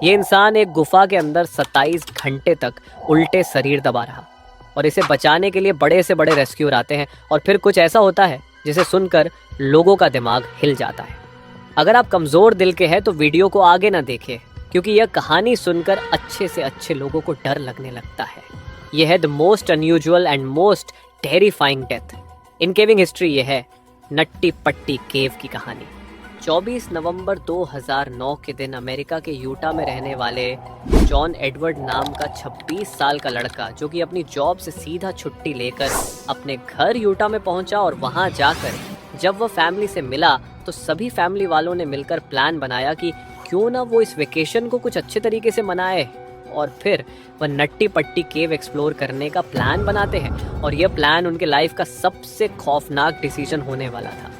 ये इंसान एक गुफा के अंदर 27 घंटे तक उल्टे शरीर दबा रहा और इसे बचाने के लिए बड़े से बड़े रेस्क्यूअर आते हैं और फिर कुछ ऐसा होता है जिसे सुनकर लोगों का दिमाग हिल जाता है। अगर आप कमज़ोर दिल के हैं तो वीडियो को आगे ना देखें, क्योंकि यह कहानी सुनकर अच्छे से अच्छे लोगों को डर लगने लगता है। यह है the most unusual and most terrifying death in caving history. यह है नट्टी पट्टी केव की कहानी। 24 नवंबर 2009 के दिन अमेरिका के यूटा में रहने वाले जॉन एडवर्ड नाम का 26 साल का लड़का, जो कि अपनी जॉब से सीधा छुट्टी लेकर अपने घर यूटा में पहुंचा और वहां जाकर जब वह फैमिली से मिला तो सभी फैमिली वालों ने मिलकर प्लान बनाया कि क्यों ना वो इस वेकेशन को कुछ अच्छे तरीके से मनाए। और फिर वह नट्टी पट्टी केव एक्सप्लोर करने का प्लान बनाते हैं और यह प्लान उनके लाइफ का सबसे खौफनाक डिसीजन होने वाला था।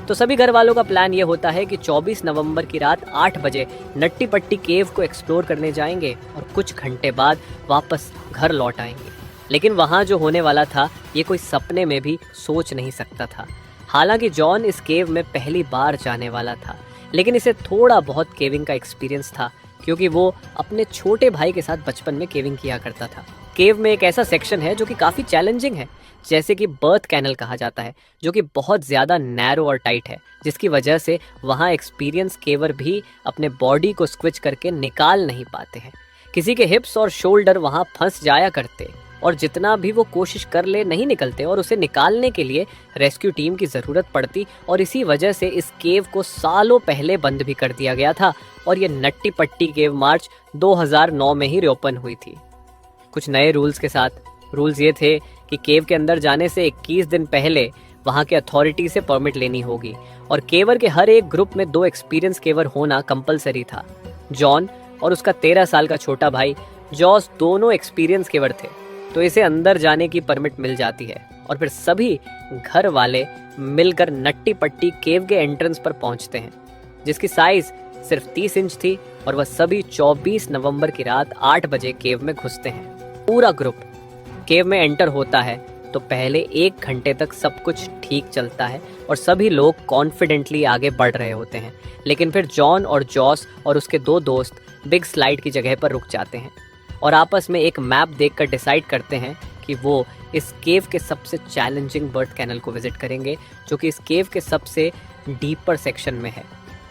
तो सभी घर वालों का प्लान ये होता है कि 24 नवंबर की रात 8 बजे नट्टी पट्टी केव को एक्सप्लोर करने जाएंगे और कुछ घंटे बाद वापस घर लौट आएंगे। लेकिन वहाँ जो होने वाला था ये कोई सपने में भी सोच नहीं सकता था। हालांकि जॉन इस केव में पहली बार जाने वाला था, लेकिन इसे थोड़ा बहुत केविंग का एक्सपीरियंस था, क्योंकि वो अपने छोटे भाई के साथ बचपन में केविंग किया करता था। केव में एक ऐसा सेक्शन है जो कि काफ़ी चैलेंजिंग है, जैसे कि बर्थ कैनल कहा जाता है, जो कि बहुत ज़्यादा नैरो और टाइट है, जिसकी वजह से वहाँ एक्सपीरियंस केवर भी अपने बॉडी को स्क्विच करके निकाल नहीं पाते हैं। किसी के हिप्स और शोल्डर वहाँ फंस जाया करते और जितना भी वो कोशिश कर ले नहीं निकलते और उसे निकालने के लिए रेस्क्यू टीम की ज़रूरत पड़ती। और इसी वजह से इस केव को सालों पहले बंद भी कर दिया गया था और ये नट्टी पट्टी केव मार्च 2009 में ही रीओपन हुई थी, कुछ नए रूल्स के साथ। रूल्स ये थे कि केव के अंदर जाने से 21 दिन पहले वहाँ के अथॉरिटी से परमिट लेनी होगी और केवर के हर एक ग्रुप में 2 एक्सपीरियंस केवर होना कंपलसरी था। जॉन और उसका 13 साल का छोटा भाई जॉस दोनों एक्सपीरियंस केवर थे, तो इसे अंदर जाने की परमिट मिल जाती है और फिर सभी घर वाले मिलकर नट्टी पट्टी केव के एंट्रेंस पर पहुंचते हैं, जिसकी साइज सिर्फ 30 इंच थी और वह सभी 24 नवंबर की रात 8 बजे केव में घुसते हैं। पूरा ग्रुप केव में एंटर होता है तो पहले 1 घंटे तक सब कुछ ठीक चलता है और सभी लोग कॉन्फिडेंटली आगे बढ़ रहे होते हैं। लेकिन फिर जॉन और जॉस और उसके 2 दोस्त बिग स्लाइड की जगह पर रुक जाते हैं और आपस में एक मैप देखकर डिसाइड करते हैं कि वो इस केव के सबसे चैलेंजिंग बर्थ कैनल को विजिट करेंगे, जो कि इस केव के सबसे डीपर सेक्शन में है।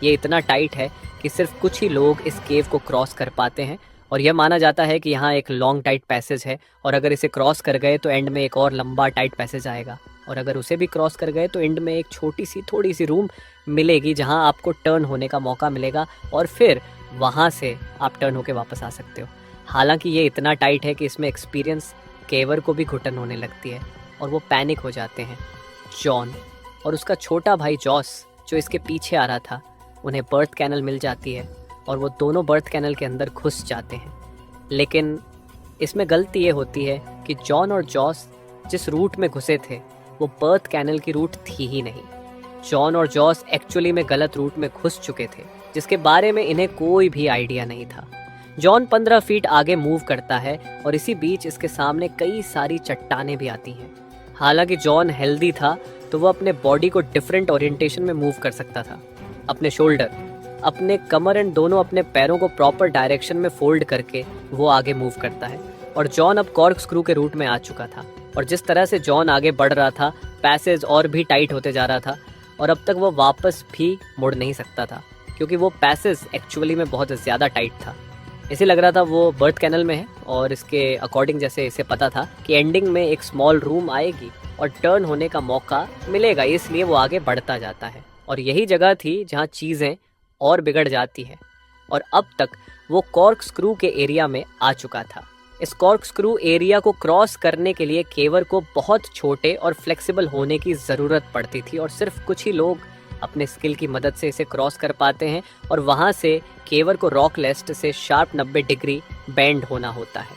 ये इतना टाइट है कि सिर्फ कुछ ही लोग इस केव को क्रॉस कर पाते हैं और यह माना जाता है कि यहाँ एक लॉन्ग टाइट पैसेज है और अगर इसे क्रॉस कर गए तो एंड में एक और लंबा टाइट पैसेज आएगा और अगर उसे भी क्रॉस कर गए तो एंड में एक छोटी सी थोड़ी सी रूम मिलेगी जहाँ आपको टर्न होने का मौका मिलेगा और फिर वहाँ से आप टर्न होकर वापस आ सकते हो। हालांकि ये इतना टाइट है कि इसमें एक्सपीरियंस केवर को भी घुटन होने लगती है और वो पैनिक हो जाते हैं। जॉन और उसका छोटा भाई जॉस जो इसके पीछे आ रहा था, उन्हें बर्थ कैनल मिल जाती है और वो दोनों बर्थ कैनल के अंदर घुस जाते हैं। लेकिन इसमें गलती ये होती है कि जॉन और जॉस जिस रूट में घुसे थे वो बर्थ कैनल की रूट थी ही नहीं। जॉन और जॉस एक्चुअली में गलत रूट में घुस चुके थे, जिसके बारे में इन्हें कोई भी आइडिया नहीं था। जॉन 15 फीट आगे मूव करता है और इसी बीच इसके सामने कई सारी चट्टानें भी आती हैं। हालांकि जॉन हेल्दी था तो वो अपने बॉडी को डिफरेंट ओरिएंटेशन में मूव कर सकता था। अपने शोल्डर, अपने कमर एंड दोनों अपने पैरों को प्रॉपर डायरेक्शन में फोल्ड करके वो आगे मूव करता है और जॉन अब कॉर्क स्क्रू के रूट में आ चुका था और जिस तरह से जॉन आगे बढ़ रहा था पैसेज और भी टाइट होते जा रहा था और अब तक वो वापस भी मुड़ नहीं सकता था, क्योंकि वो पैसेज एक्चुअली में बहुत ज़्यादा टाइट था। इसे लग रहा था वो बर्थ कैनल में है और इसके अकॉर्डिंग जैसे इसे पता था कि एंडिंग में एक स्मॉल रूम आएगी और टर्न होने का मौका मिलेगा, इसलिए वो आगे बढ़ता जाता है और यही जगह थी जहाँ चीज़ें और बिगड़ जाती है। और अब तक वो कॉर्क स्क्रू के एरिया में आ चुका था। इस कॉर्क स्क्रू एरिया को क्रॉस करने के लिए केवर को बहुत छोटे और फ्लेक्सिबल होने की ज़रूरत पड़ती थी और सिर्फ कुछ ही लोग अपने स्किल की मदद से इसे क्रॉस कर पाते हैं और वहाँ से केवर को रॉक लेस्ट से शार्प 90 डिग्री बेंड होना होता है।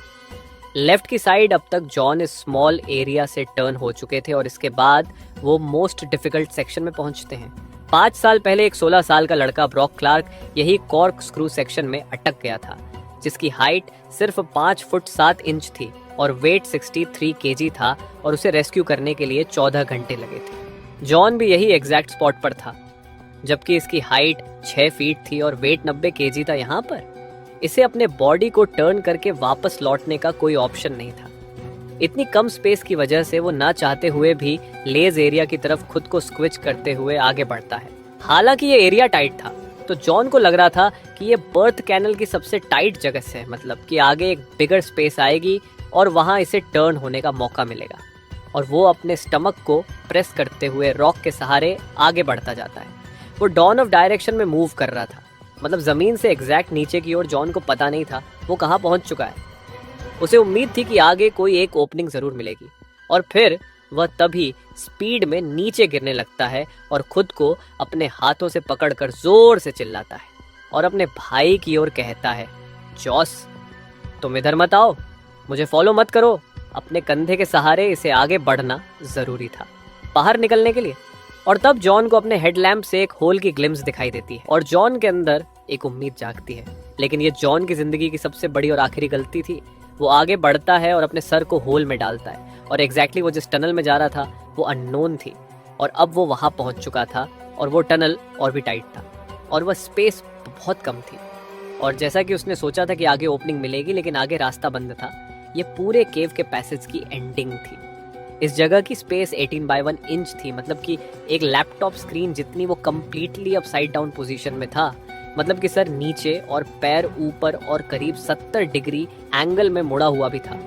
लेफ्ट की साइड अब तक जॉन इस स्मॉल एरिया से टर्न हो चुके थे और इसके बाद वो मोस्ट डिफिकल्ट सेक्शन में पहुंचते हैं। 5 साल पहले एक 16 साल का लड़का ब्रॉक क्लार्क यही कॉर्क स्क्रू सेक्शन में अटक गया था, जिसकी हाइट सिर्फ 5 फुट 7 इंच थी और वेट 63 केजी था और उसे रेस्क्यू करने के लिए 14 घंटे लगे थे। जॉन भी यही एग्जैक्ट स्पॉट पर था, जबकि इसकी हाइट 6 फीट थी और वेट 90 केजी था यहाँ पर। इसे अपने बॉडी को टर्न करके वापस लौटने का कोई ऑप्शन नहीं था। इतनी कम स्पेस की वजह से वो ना चाहते हुए भी लेज एरिया की तरफ खुद को स्क्विच करते हुए आगे बढ़ता है। हालांकि ये एरिया टाइट था, तो जॉन को लग रहा था कि ये बर्थ कैनल की सबसे टाइट जगह से, मतलब कि आगे एक बिगर स्पेस आएगी और वहां इसे टर्न होने का मौका मिलेगा। और वो अपने स्टमक को प्रेस करते हुए रॉक के सहारे आगे बढ़ता जाता है। वो डॉन ऑफ डायरेक्शन में मूव कर रहा था, मतलब जमीन से एग्जैक्ट नीचे की ओर। जॉन को पता नहीं था वो कहाँ पहुंच चुका है। उसे उम्मीद थी कि आगे कोई एक ओपनिंग जरूर मिलेगी, और फिर वह तभी स्पीड में नीचे गिरने लगता है और खुद को अपने हाथों से पकड़कर जोर से चिल्लाता है और अपने भाई की ओर कहता है, जॉस तुम इधर मत आओ, मुझे फॉलो मत करो। अपने कंधे के सहारे इसे आगे बढ़ना जरूरी था बाहर निकलने के लिए। और तब जॉन को अपने हेडलैम्प से एक होल की ग्लिम्स दिखाई देती है और जॉन के अंदर एक उम्मीद जागती है। लेकिन ये जॉन की जिंदगी की सबसे बड़ी और आखिरी गलती थी। वो आगे बढ़ता है और अपने सर को होल में डालता है, और एग्जैक्टली वो जिस टनल में जा रहा था वो अननोन थी, और अब वो वहां पहुंच चुका था। और वो टनल और भी टाइट था और वह स्पेस बहुत कम थी। और जैसा कि उसने सोचा था कि आगे ओपनिंग मिलेगी, लेकिन आगे रास्ता बंद था। ये पूरे केव के पैसेज की एंडिंग थी। इस जगह की स्पेस 18x1 इंच थी, मतलब कि एक लैपटॉप स्क्रीन जितनी। वो कम्प्लीटली अपसाइड डाउन पोजीशन में था, मतलब कि सर नीचे और पैर ऊपर और करीब 70 डिग्री एंगल में मुड़ा हुआ भी था।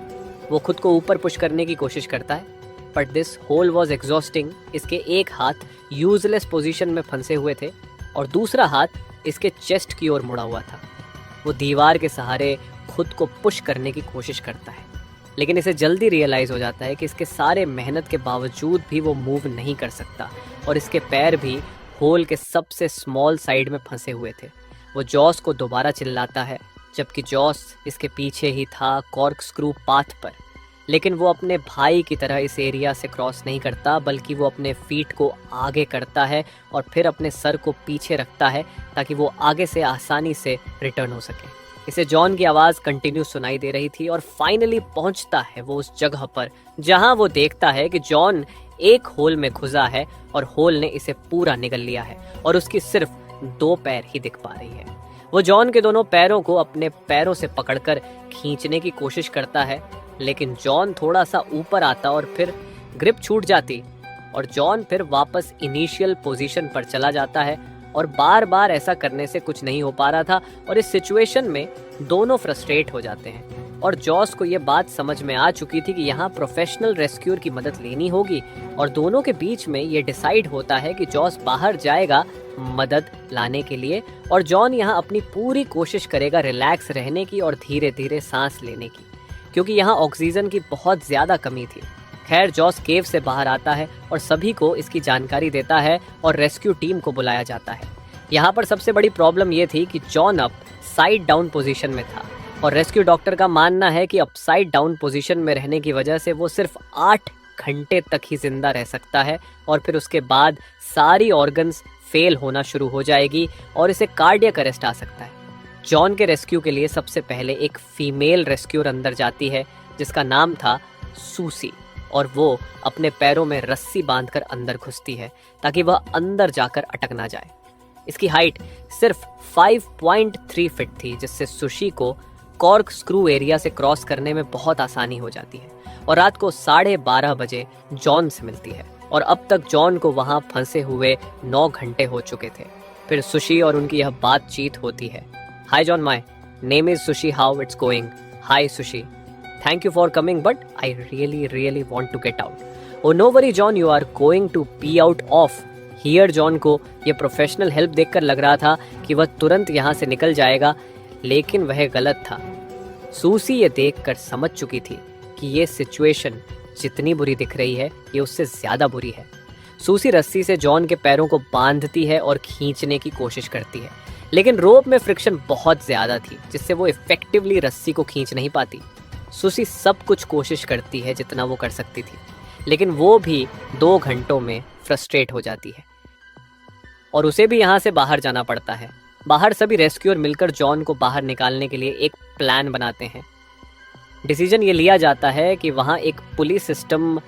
वो खुद को ऊपर पुश करने की कोशिश करता है, but this whole was exhausting. इसके एक हाथ यूजलेस पोजीशन में फंसे हुए थे और दूसरा हाथ इसके चेस्ट की ओर मुड़ा हुआ था। वो दीवार के सहारे खुद को पुश करने की कोशिश करता है, लेकिन इसे जल्दी रियलाइज हो जाता है कि इसके सारे मेहनत के बावजूद भी वो मूव नहीं कर सकता, और इसके पैर भी होल के सबसे स्मॉल साइड में फंसे हुए थे। वो जॉस को दोबारा चिल्लाता है, जबकि जॉस इसके पीछे ही था कॉर्क स्क्रू पाथ पर। लेकिन वो अपने भाई की तरह इस एरिया से क्रॉस नहीं करता, बल्कि वो अपने फीट को आगे करता है और फिर अपने सर को पीछे रखता है ताकि वो आगे से आसानी से रिटर्न हो सके। इसे जॉन की आवाज़ कंटिन्यू सुनाई दे रही थी, और फाइनली पहुंचता है वो उस जगह पर जहां वो देखता है कि जॉन एक होल में घुसा है और होल ने इसे पूरा निगल लिया है और उसकी सिर्फ 2 पैर ही दिख पा रही है। वो जॉन के दोनों पैरों को अपने पैरों से पकड़कर खींचने की कोशिश करता है, लेकिन जॉन थोड़ा सा ऊपर आता और फिर ग्रिप छूट जाती और जॉन फिर वापस इनिशियल पोजीशन पर चला जाता है। और बार बार ऐसा करने से कुछ नहीं हो पा रहा था, और इस सिचुएशन में दोनों फ्रस्ट्रेट हो जाते हैं। और जॉस को ये बात समझ में आ चुकी थी कि यहाँ प्रोफेशनल रेस्क्यूअर की मदद लेनी होगी, और दोनों के बीच में ये डिसाइड होता है कि जॉस बाहर जाएगा मदद लाने के लिए, और जॉन यहाँ अपनी पूरी कोशिश करेगा रिलैक्स रहने की और धीरे धीरे सांस लेने की, क्योंकि यहाँ ऑक्सीजन की बहुत ज़्यादा कमी थी। खैर, जॉस केव से बाहर आता है और सभी को इसकी जानकारी देता है और रेस्क्यू टीम को बुलाया जाता है। यहाँ पर सबसे बड़ी प्रॉब्लम ये थी कि जॉन अब साइड डाउन पोजीशन में था, और रेस्क्यू डॉक्टर का मानना है कि अपसाइड डाउन पोजीशन में रहने की वजह से वो सिर्फ 8 घंटे तक ही जिंदा रह सकता है, और फिर उसके बाद सारी ऑर्गन्स फेल होना शुरू हो जाएगी और इसे कार्डियक अरेस्ट आ सकता है। जॉन के रेस्क्यू के लिए सबसे पहले एक फीमेल रेस्क्यूअर अंदर जाती है जिसका नाम था सूसी, और वो अपने पैरों में रस्सी बांधकर अंदर घुसती है ताकि वह अंदर जाकर अटक ना जाए। इसकी हाइट सिर्फ 5.3 फीट थी, जिससे सुशी को कॉर्क स्क्रू एरिया से क्रॉस करने में बहुत आसानी हो जाती है, और रात को 12:30 बजे जॉन से मिलती है। और अब तक जॉन को वहां फंसे हुए 9 घंटे हो चुके थे। फिर सुशी और उनकी यह बातचीत होती है। Hi John, my name is Sushi, how it's going? Hi Sushi, thank you for coming, but I really want to get out. Oh no worry John, you are going to pee out off here. John को ये professional help देखकर लग रहा था कि वह तुरंत यहाँ से निकल जाएगा, लेकिन वह गलत था। सूसी ये देखकर समझ चुकी थी कि ये सिचुएशन जितनी बुरी दिख रही है ये उससे ज्यादा बुरी है। सूसी रस्सी से जॉन के पैरों को बांधती है और खींचने की कोशिश करती है, लेकिन रोप में फ्रिक्शन बहुत ज्यादा थी जिससे वो इफेक्टिवली रस्सी को खींच नहीं पाती। सूसी सब कुछ कोशिश करती है जितना वो कर सकती थी, लेकिन वो भी 2 घंटों में फ्रस्ट्रेट हो जाती है और उसे भी यहाँ से बाहर जाना पड़ता है। बाहर सभी रेस्क्यूअर मिलकर जॉन को बाहर निकालने के लिए एक प्लान बनाते हैं। डिसीजन ये लिया जाता है कि वहाँ एक पुलिस सिस्टम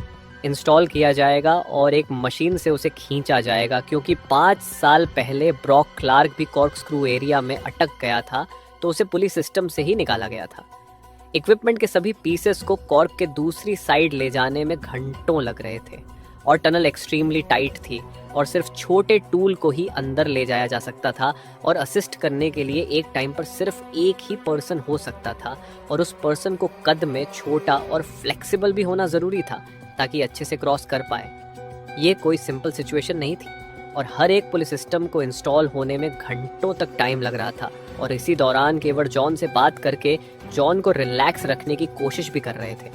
इंस्टॉल किया जाएगा और एक मशीन से उसे खींचा जाएगा, क्योंकि 5 साल पहले ब्रॉक क्लार्क भी कॉर्क स्क्रू एरिया में अटक गया था, तो तो उसे पुलिस सिस्टम से ही निकाला गया था। इक्विपमेंट के सभी पीसेस को कॉर्क के दूसरी साइड ले जाने में घंटों लग रहे थे और टनल एक्सट्रीमली टाइट थी और सिर्फ छोटे टूल को ही अंदर ले जाया जा सकता था और असिस्ट करने के लिए एक टाइम पर सिर्फ एक ही पर्सन हो सकता था और उस पर्सन को कद में छोटा और फ्लेक्सिबल भी होना ज़रूरी था ताकि अच्छे से क्रॉस कर पाए। ये कोई सिंपल सिचुएशन नहीं थी और हर एक पुलिस सिस्टम को इंस्टॉल होने में घंटों तक टाइम लग रहा था और इसी दौरान केवल जॉन से बात करके जॉन को रिलैक्स रखने की कोशिश भी कर रहे थे।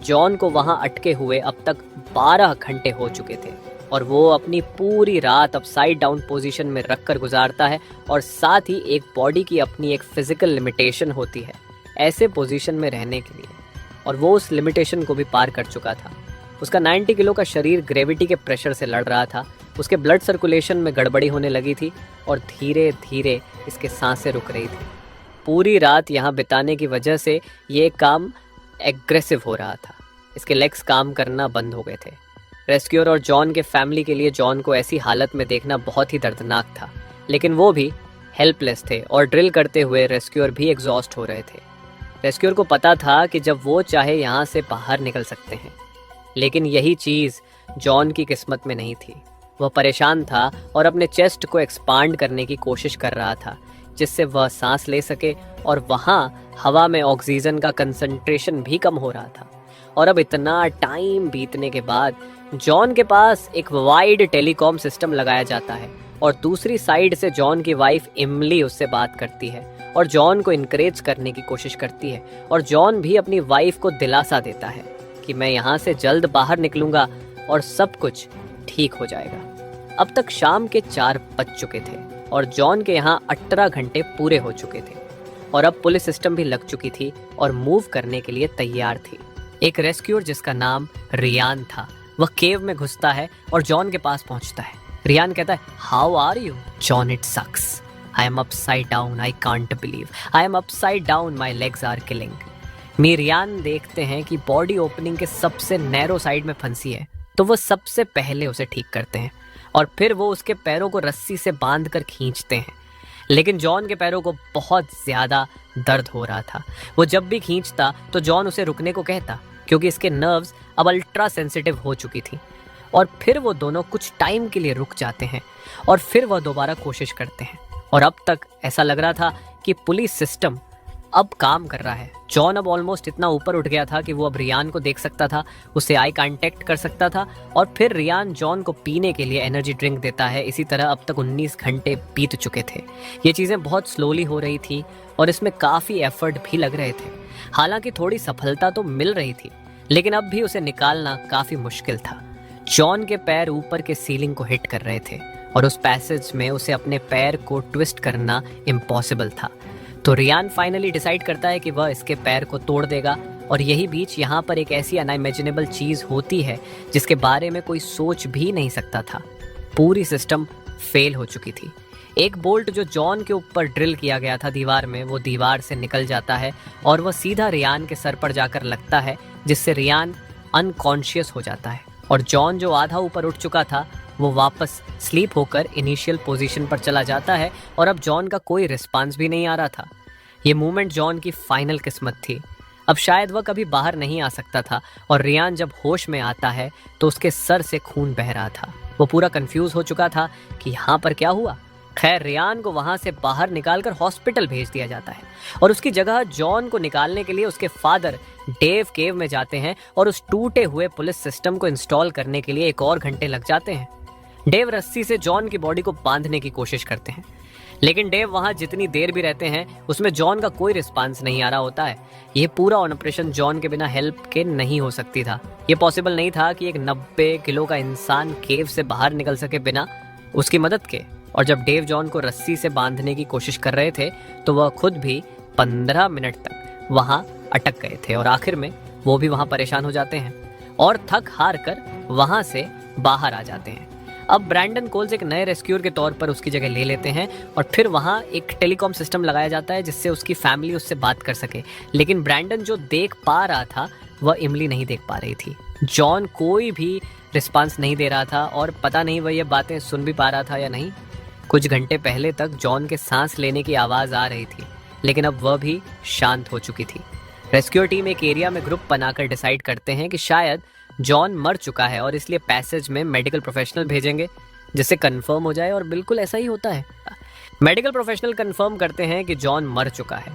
जॉन को वहां अटके हुए अब तक 12 घंटे हो चुके थे और वो अपनी पूरी रात अपसाइड डाउन पोजीशन में रखकर गुजारता है और साथ ही एक बॉडी की अपनी एक फिजिकल लिमिटेशन होती है ऐसे पोजीशन में रहने के लिए, और वो उस लिमिटेशन को भी पार कर चुका था। उसका 90 किलो का शरीर ग्रेविटी के प्रेशर से लड़ रहा था, उसके ब्लड सर्कुलेशन में गड़बड़ी होने लगी थी और धीरे धीरे इसके सांसें रुक रही थी। पूरी रात यहाँ बिताने की वजह से ये काम एग्रेसिव हो रहा था। इसके लेग्स काम करना बंद हो गए थे। रेस्क्यूअर और जॉन के फैमिली के लिए जॉन को ऐसी हालत में देखना बहुत ही दर्दनाक था, लेकिन वो भी हेल्पलेस थे और ड्रिल करते हुए रेस्क्यूअर भी एग्जॉस्ट हो रहे थे। रेस्क्यूअर को पता था कि जब वो चाहे यहाँ से बाहर निकल सकते हैं, लेकिन यही चीज़ जॉन की किस्मत में नहीं थी। वह परेशान था और अपने चेस्ट को एक्सपांड करने की कोशिश कर रहा था जिससे वह सांस ले सके, और वहाँ हवा में ऑक्सीजन का कंसंट्रेशन भी कम हो रहा था। और अब इतना टाइम बीतने के बाद जॉन के पास एक वाइड टेलीकॉम सिस्टम लगाया जाता है और दूसरी साइड से जॉन की वाइफ इमली उससे बात करती है और जॉन को इनकरेज करने की कोशिश करती है, और जॉन भी अपनी वाइफ को दिलासा देता है कि मैं यहाँ से जल्द बाहर निकलूंगा और सब कुछ ठीक हो जाएगा। अब तक शाम के 4 बज चुके थे और जॉन के यहाँ 18 घंटे पूरे हो चुके थे और अब पुलिस सिस्टम भी लग चुकी थी और मूव करने के लिए तैयार थी। एक रेस्क्यूअर जिसका नाम रियान था, वह केव में घुसता है और जॉन के पास पहुंचता है। रियान कहता है, how are you? John, it sucks, I am upside down, I can't believe, I am upside down, my legs are killing me. Ryan देखते हैं कि बॉडी ओपनिंग के सबसे नैरो साइड में फंसी है, तो वो सबसे पहले उसे ठीक करते हैं और फिर वो उसके पैरों को रस्सी से बांध कर खींचते हैं। लेकिन जॉन के पैरों को बहुत ज़्यादा दर्द हो रहा था। वो जब भी खींचता तो जॉन उसे रुकने को कहता क्योंकि इसके नर्व्स अब अल्ट्रा सेंसिटिव हो चुकी थी, और फिर वो दोनों कुछ टाइम के लिए रुक जाते हैं और फिर वह दोबारा कोशिश करते हैं। और अब तक ऐसा लग रहा था कि पुलिस सिस्टम अब काम कर रहा है। जॉन अब ऑलमोस्ट इतना ऊपर उठ गया था कि वो अब रियान को देख सकता था, उससे आई कांटेक्ट कर सकता था, और फिर रियान जॉन को पीने के लिए एनर्जी ड्रिंक देता है। इसी तरह अब तक 19 घंटे बीत चुके थे। ये चीज़ें बहुत स्लोली हो रही थी और इसमें काफ़ी एफर्ट भी लग रहे थे। हालांकि थोड़ी सफलता तो मिल रही थी, लेकिन अब भी उसे निकालना काफ़ी मुश्किल था। जॉन के पैर ऊपर के सीलिंग को हिट कर रहे थे और उस पैसेज में उसे अपने पैर को ट्विस्ट करना इम्पॉसिबल था। तो रियान फाइनली डिसाइड करता है कि वह इसके पैर को तोड़ देगा, और यही बीच यहाँ पर एक ऐसी अनइमेजिनेबल चीज़ होती है जिसके बारे में कोई सोच भी नहीं सकता था। पूरी सिस्टम फेल हो चुकी थी। एक बोल्ट जो जॉन के ऊपर ड्रिल किया गया था दीवार में, वो दीवार से निकल जाता है और वह सीधा रियान के सर पर जाकर लगता है, जिससे रियान अनकॉन्शियस हो जाता है। और जॉन जो आधा ऊपर उठ चुका था वो वापस स्लीप होकर इनिशियल पोजीशन पर चला जाता है और अब जॉन का कोई रिस्पांस भी नहीं आ रहा था। ये मूवमेंट जॉन की फाइनल किस्मत थी। अब शायद वह कभी बाहर नहीं आ सकता था, और रियान जब होश में आता है तो उसके सर से खून बह रहा था। वो पूरा कंफ्यूज हो चुका था कि यहाँ पर क्या हुआ। खैर, रियान को वहाँ से बाहर निकालकर हॉस्पिटल भेज दिया जाता है और उसकी जगह जॉन को निकालने के लिए उसके फादर डेव केव में जाते हैं और उस टूटे हुए पुलिस सिस्टम को इंस्टॉल करने के लिए 1 और घंटे लग जाते हैं। डेव रस्सी से जॉन की बॉडी को बांधने की कोशिश करते हैं, लेकिन डेव वहाँ जितनी देर भी रहते हैं उसमें जॉन का कोई रिस्पांस नहीं आ रहा होता है। ये पूरा ऑपरेशन जॉन के बिना हेल्प के नहीं हो सकती था। ये पॉसिबल नहीं था कि एक 90 किलो का इंसान केव से बाहर निकल सके बिना उसकी मदद के। और जब डेव जॉन को रस्सी से बांधने की कोशिश कर रहे थे तो वह खुद भी 15 मिनट तक वहाँ अटक गए थे और आखिर में वो भी वहाँ परेशान हो जाते हैं और थक हार कर वहाँ से बाहर आ जाते हैं। अब ब्रैंडन कोल्स एक नए रेस्क्यूअर के तौर पर उसकी जगह ले लेते हैं और फिर वहाँ एक टेलीकॉम सिस्टम लगाया जाता है जिससे उसकी फैमिली उससे बात कर सके। लेकिन ब्रैंडन जो देख पा रहा था वह इमली नहीं देख पा रही थी। जॉन कोई भी रिस्पांस नहीं दे रहा था और पता नहीं वह ये बातें सुन भी पा रहा था या नहीं। कुछ घंटे पहले तक जॉन के सांस लेने की आवाज़ आ रही थी, लेकिन अब वह भी शांत हो चुकी थी। रेस्क्यू टीम एक एरिया में ग्रुप बनाकर डिसाइड करते हैं कि शायद जॉन मर चुका है और इसलिए पैसेज में मेडिकल प्रोफेशनल भेजेंगे जिससे कंफर्म हो जाए, और बिल्कुल ऐसा ही होता है। मेडिकल प्रोफेशनल कंफर्म करते हैं कि जॉन मर चुका है।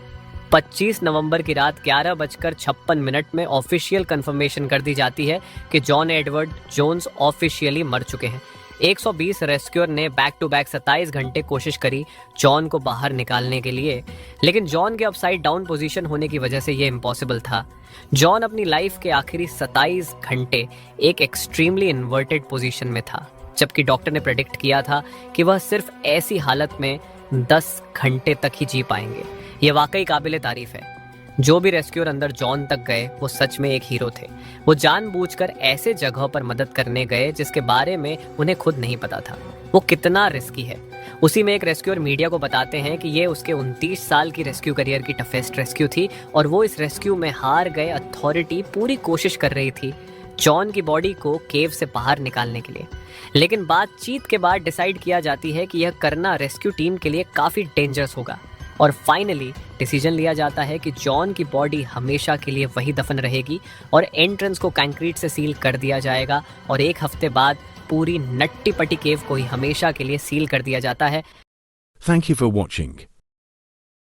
25 नवंबर की रात 11:56 में ऑफिशियल कंफर्मेशन कर दी जाती है कि जॉन एडवर्ड जोन्स ऑफिशियली मर चुके हैं। 120 रेस्क्यूअर ने बैक टू बैक 27 घंटे कोशिश करी जॉन को बाहर निकालने के लिए, लेकिन जॉन के अपसाइड डाउन पोजीशन होने की वजह से ये इम्पॉसिबल था। जॉन अपनी लाइफ के आखिरी 27 घंटे एक एक्सट्रीमली इन्वर्टेड पोजीशन में था, जबकि डॉक्टर ने प्रेडिक्ट किया था कि वह सिर्फ ऐसी हालत में 10 घंटे तक ही जी पाएंगे। ये वाकई काबिले तारीफ है। जो भी रेस्क्यूअर अंदर जॉन तक गए वो सच में एक हीरो थे। वो जानबूझकर ऐसे जगहों पर मदद करने गए जिसके बारे में उन्हें खुद नहीं पता था वो कितना रिस्की है। उसी में एक रेस्क्यूअर मीडिया को बताते हैं कि ये उसके 29 साल की रेस्क्यू करियर की टफेस्ट रेस्क्यू थी और वो इस रेस्क्यू में हार गए अथॉरिटी पूरी कोशिश कर रही थी जॉन की बॉडी को केव से बाहर निकालने के लिए। लेकिन बातचीत के बाद डिसाइड किया जाती है कि यह करना रेस्क्यू टीम के लिए काफ़ी डेंजरस होगा, और फाइनली डिसीजन लिया जाता है कि जॉन की बॉडी हमेशा के लिए वही दफन रहेगी और एंट्रेंस को कंक्रीट से सील कर दिया जाएगा, और 1 हफ्ते बाद पूरी नट्टी पट्टी केव को ही हमेशा के लिए सील कर दिया जाता है। Thank you for watching.